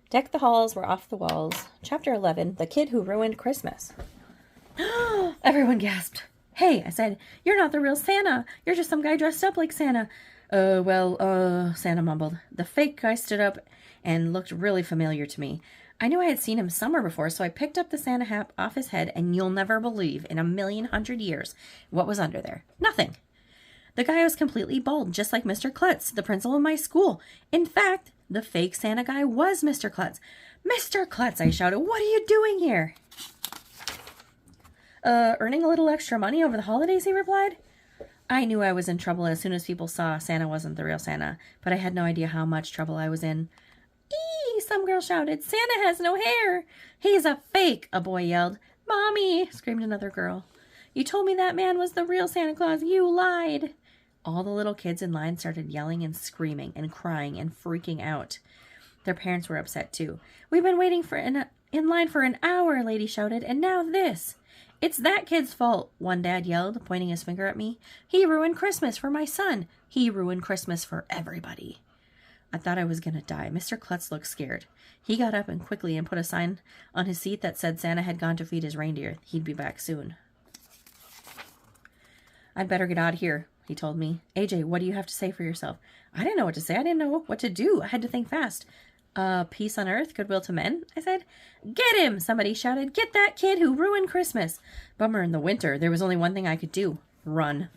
Deck the halls were off the walls. Chapter 11, The Kid Who Ruined Christmas. Everyone gasped. Hey, I said, you're not the real Santa. You're just some guy dressed up like Santa. Santa mumbled. The fake guy stood up and looked really familiar to me. I knew I had seen him somewhere before, so I picked up the Santa hat off his head, and you'll never believe, in 1,000,000 years, what was under there. Nothing. The guy was completely bald, just like Mr. Klutz, the principal of my school. In fact, the fake Santa guy was Mr. Klutz. Mr. Klutz, I shouted, what are you doing here? Earning a little extra money over the holidays, he replied. I knew I was in trouble as soon as people saw Santa wasn't the real Santa, but I had no idea how much trouble I was in. Eee, some girl shouted, Santa has no hair. He's a fake, a boy yelled. Mommy, screamed another girl. You told me that man was the real Santa Claus. You lied. All the little kids in line started yelling and screaming and crying and freaking out. Their parents were upset too. We've been waiting in line for an hour, Lady shouted, and now this. It's that kid's fault, one dad yelled, pointing his finger at me. He ruined Christmas for my son. He ruined Christmas for everybody. I thought I was going to die. Mr. Klutz looked scared. He got up and quickly put a sign on his seat that said Santa had gone to feed his reindeer. He'd be back soon. I'd better get out of here, he told me. AJ, what do you have to say for yourself? I didn't know what to say. I didn't know what to do. I had to think fast. Peace on earth, goodwill to men, I said. Get him, somebody shouted. Get that kid who ruined Christmas. Bummer in the winter. There was only one thing I could do. Run.